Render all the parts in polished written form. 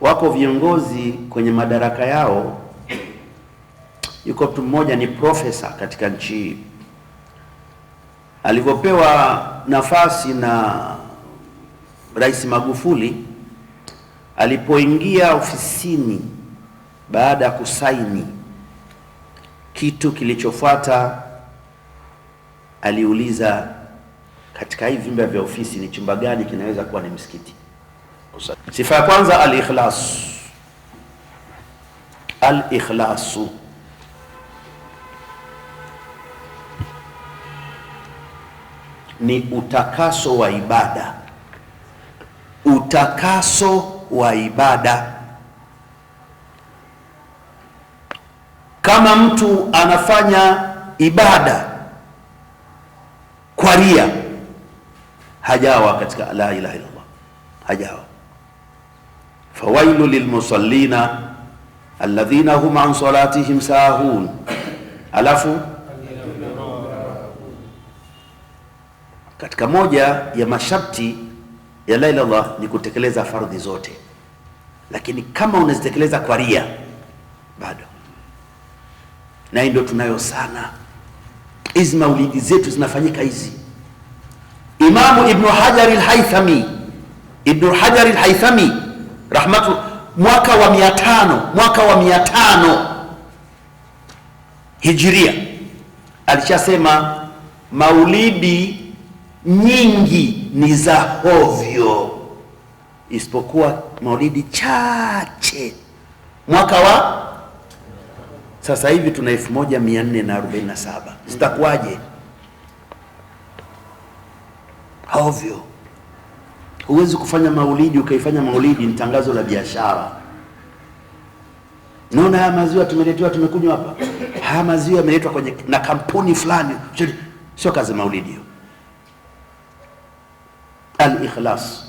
Wako viongozi kwenye madaraka yao. Yuko mtu mmoja ni profesa katika nchi hii, alivyopewa nafasi na Rais Magufuli, alipoingia ofisini baada ya kusaini, kitu kilichofuata aliuliza, katika hivi vyumba vya ofisi ni chumba gani kinaweza kuwa ni msikiti? Sifa ya kwanza al-ikhlas. Al-ikhlasu ni utakaso wa ibada. Utakaso wa ibada. Kama mtu anafanya ibada kwa ria, hajawa katika la ilaha illallah, hajawa. Fawailu lilmusallina alladhina hum an salatihim sahun. Alafu katika moja ya masharti ya la ilaha illallah ni kutekeleza fardhi zote, lakini kama unazitekeleza kwa ria bado. Na ndio tunayo sana hizi maulidi zetu zinafanyika hizi. Imamu Ibn Hajar al-Haythami rahmatu, mwaka wa 500 Hijria alishasema maulidi nyingi ni za hovyo, isipokuwa maulidi chache. Mwaka wa sasa hivi tuna 1447, zitakuwaje? Hovyo. Huwezi kufanya maulidi ukaifanya maulidi ni tangazo la biashara. Naona haya maziwa tumeletewa, tumekunywa hapa, haya maziwa yameletwa kwenye na kampuni fulani. Sio kazi maulidi hiyo. Al-ikhlas.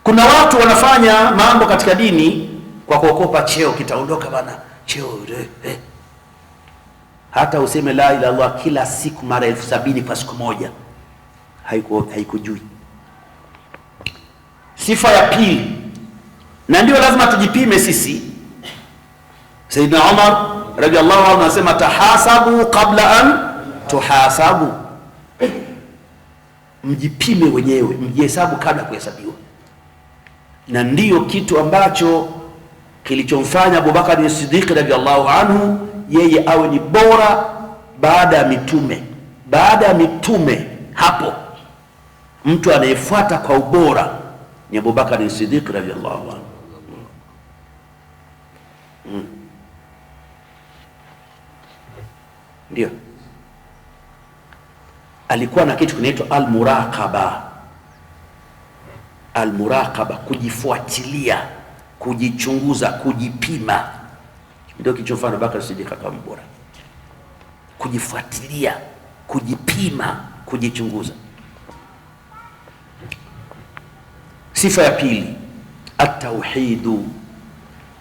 Kuna watu wanafanya mambo katika dini kwa kuokopa cheo, kitaondoka bana cheo. Hata useme la ilaha illallah kila siku mara 70,000 kwa siku moja, haikujui. Sifa ya pili, na ndio lazima tujipime sisi. Sayyidina Umar radhiallahu anhu anasema tahasabu qabla an tuhasabu. Mjipime wenyewe, mjihesabu kabla ya kuhesabiwa. Na ndiyo kitu ambacho kilichomfanya Abubakar Siddiq radhiallahu anhu yeye awe ni bora baada ya mitume. Baada ya mitume, hapo mtu anayefuata kwa ubora ni Abubakar Siddiq radhiallahu anhu. Ndio alikuwa na kitu kinaitwa al-muraqaba. Al-muraqaba, kujifuatilia, kujichunguza, kujipima. Ndio kilichofanya Abubakar Siddiq kama bora. Kujifuatilia, kujipima, kujichunguza. Sifa ya pili, at-tauhidu.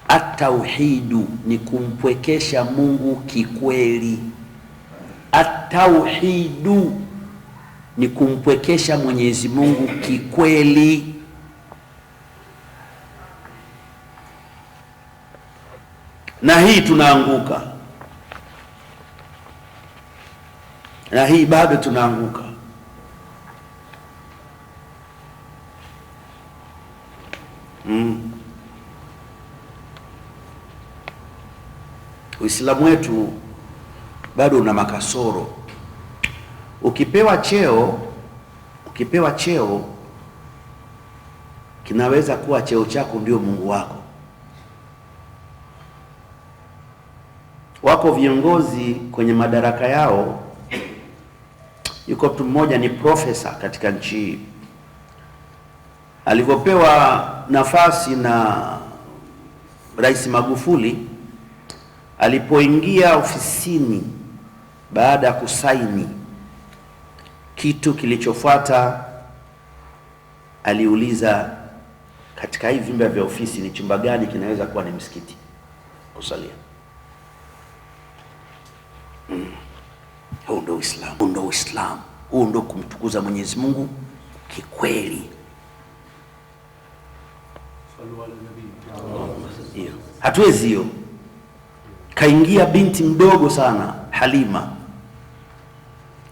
At-tauhidu ni kumpwekesha Mungu kikweli. At-tauhidu ni kumpwekesha Mwenyezi Mungu kikweli. Na hii tunaanguka, na hii bado tunaanguka. Uislamu wetu bado una makasoro. Ukipewa cheo kinaweza kuwa cheo chako ndio Mungu wako. Wako viongozi kwenye madaraka yao. Yuko mtu mmoja ni profesa katika nchi hii, alivyopewa nafasi na Rais Magufuli, alipoingia ofisini baada ya kusaini, kitu kilichofuata aliuliza, katika hivi vyumba vya ofisi ni chumba gani kinaweza kuwa ni msikiti kusalia? Huo ndio Uislamu. Huo ndio kumtukuza Mwenyezi Mungu kikweli. hiyo hatuwezi. Hiyo kaingia binti mdogo sana Halima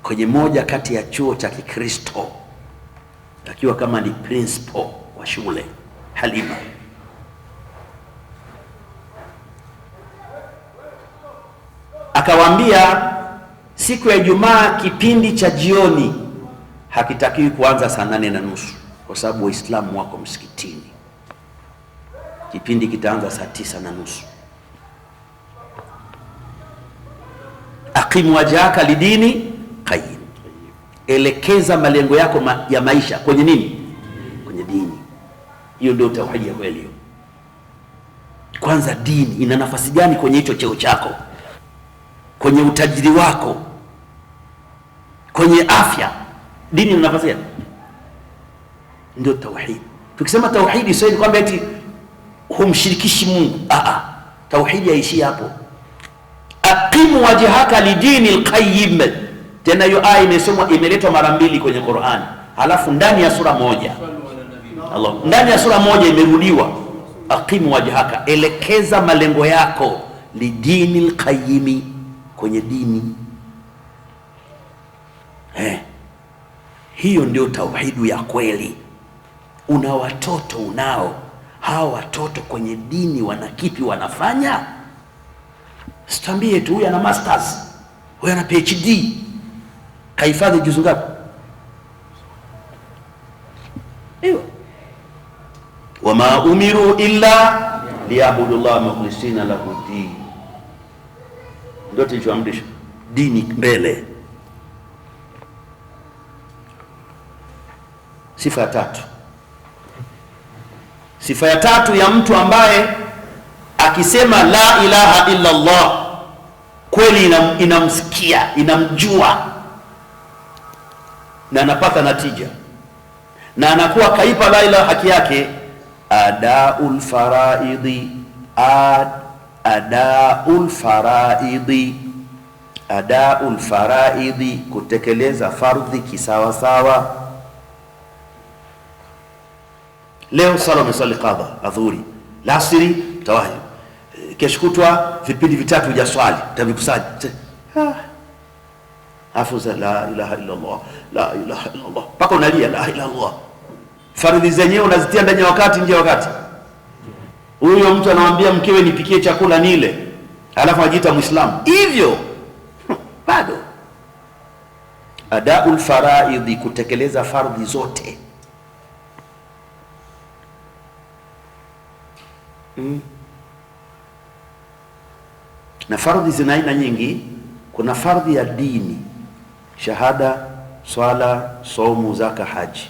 kwenye moja kati ya chuo cha Kikristo akiwa kama ni principal wa shule. Halima akawaambia siku ya Ijumaa kipindi cha jioni hakitakiwi kuanza saa 8:30 kwa sababu Waislamu wako msikitini. Kipindi kitaanza saa 9:30. Aqimu wajhaka lidini qayyim, elekeza malengo yako ya maisha kwenye nini? Kwenye dini. Hiyo ndio tauhidi ya kweli. Kwanza dini ina nafasi gani kwenye hicho cheo chako, kwenye utajiri wako, kwenye afya? Dini ina nafasi gani? Ndio tauhid. Tukisema tauhidi sio kwamba eti humshirikishi Mungu. Tauhidi haishi hapo. Aqimu wajhaka lidini alqayyim. Tena hiyo aya imesomwa, imeletwa mara 2 kwenye Qur'ani, halafu ndani ya sura moja. Allah, ndani ya sura moja imerudiwa. Aqimu wajhaka, elekeza malengo yako lidini alqayyim, kwenye dini. Hiyo ndio tauhidu ya kweli. Una watoto, unao hawa watoto kwenye dini, wana kipi wanafanya? Sitambie tu huyu ana masters, huyu ana PhD, kahifadhi juzu ngapi? Hiyo wama umiru illa liyabudu Allah mukhlisina lahu din, ndio tulichoamrishwa. Dini mbele. Sifa ya tatu. Sifa ya tatu ya mtu ambaye akisema la ilaha illa Allah kweli inamsikia, inamjua na anapata natija na anakuwa kaipa la ilaha haki yake. Adaul faraidi, adaul faraidi, kutekeleza fardhi kisawasawa. Leo sala umesali qadha adhuri, lasiri tawahi, kesho kutwa vipindi vitatu hujaswali, utavikusanya. Afuza la ilaha illa Allah, la ilaha illa Allah, paka unalia la ilaha illa Allah. Fardhi zenyewe unazitia ndani ya wakati, nje ya wakati. Huyo mtu anamwambia mkewe nipikie chakula nile, alafu ajiita Muislamu hivyo bado. Adaul faraidhi, kutekeleza fardhi zote. Na fardhi zina aina nyingi. Kuna fardhi ya dini, shahada, swala, saumu, zaka, haji.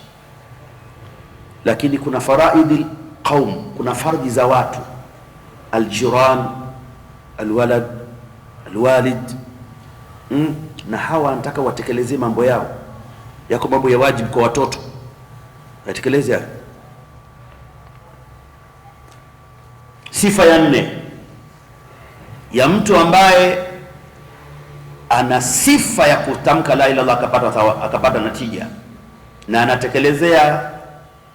Lakini kuna faraidhi qaum, kuna fardhi za watu, aljiran, alwalad, alwalid. Na hawa anataka watekeleze mambo yao. Yako mambo ya wajibu kwa watoto, watekeleze. Sifa ya 4 ya mtu ambaye ana sifa ya kutamka la ilaha illallah akapata natija na anatekelezea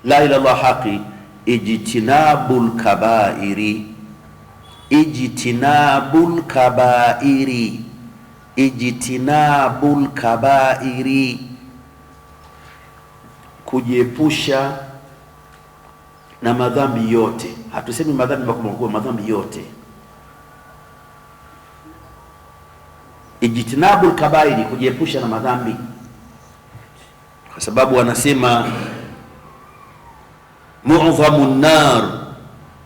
la ilaha illallah haki, ijtinabul kabairi, ijtinabul kabairi, ijtinabul kabairi, kujiepusha na madhambi yote. Hatusemi madhambi makubwa, madhambi yote. Ijtinabul kabairi, kujiepusha na madhambi, kwa sababu wanasema mu'dhamun nar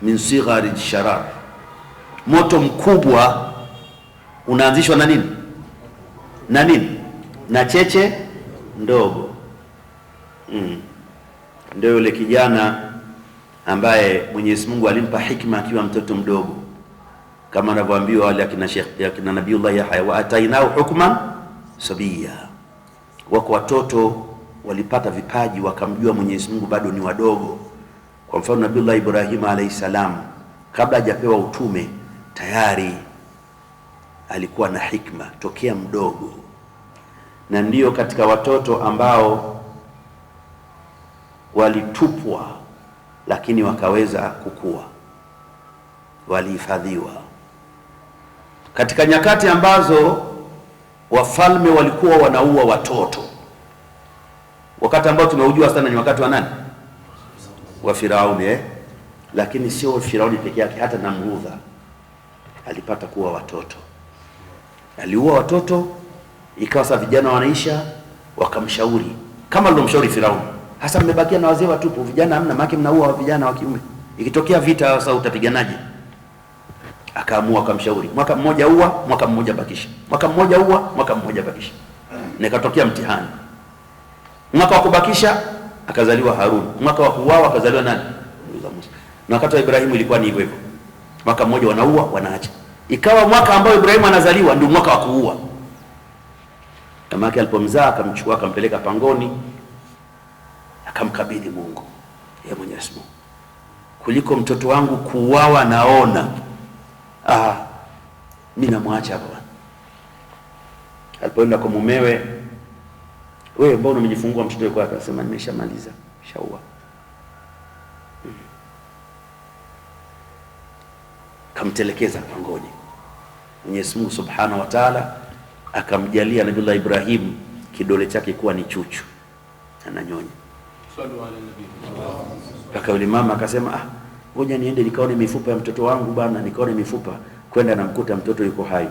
min sighari sharar, moto mkubwa unaanzishwa na nini? Na nini? Na cheche ndogo. Ndio yule kijana ambaye Mwenyezi Mungu alimpa hikma akiwa mtoto mdogo, kama anavyoambiwa wale akina Nabiullah Yahya, wa atainao hukman sabia. Wako watoto walipata vipaji wakamjua Mwenyezi Mungu bado ni wadogo. Kwa mfano Nabiullah Ibrahim alayhi salam, kabla hajapewa utume tayari alikuwa na hikma tokea mdogo, na ndiyo katika watoto ambao walitupwa lakini wakaweza kukua, walihifadhiwa katika nyakati ambazo wafalme walikuwa wanaua watoto. Wakati ambao tumeujua sana ni wakati wa nani? Wa Firauni, lakini sio Firauni peke yake, hata Namrudha alipata kuwa watoto, aliua watoto. Ikawa sasa vijana wanaisha, wakamshauri kama alomshauri Firauni, hasa mmebakia na wazee watupu, vijana hamna, maana mnaua vijana wa kiume, ikitokea vita sasa utapiganaje? Akaamua, akamshauri, mwaka mmoja ua, mwaka mmoja bakisha, mwaka mmoja ua, mwaka mmoja bakisha. Na ikatokea mtihani, mwaka wa kubakisha akazaliwa Harun, mwaka wa kuuawa akazaliwa nani? Musa. Na wakati wa Ibrahimu ilikuwa ni hivyo hivyo, mwaka mmoja wanaua wanaacha. Ikawa mwaka ambao Ibrahimu anazaliwa ndio mwaka wa kuua. Kama yake alipomzaa akamchukua akampeleka pangoni, akamkabidhi Mungu, ya Mwenyezi Mungu, kuliko mtoto wangu kuuawa naona, mimi namwacha hapa bwana. Alipoenda kwa mumewe, wewe mbona umejifungua mtoto wako? Akasema nimeshamaliza, shaua. Kamtelekeza pangoni. Mwenyezi Mungu Subhanahu wa Ta'ala akamjalia Nabii Ibrahim kidole chake kuwa ni chuchu, ananyonya. Mpaka yule mama akasema, ngoja niende nikaone mifupa ya mtoto wangu bana, nikaone mifupa. Kwenda namkuta mtoto yuko hai.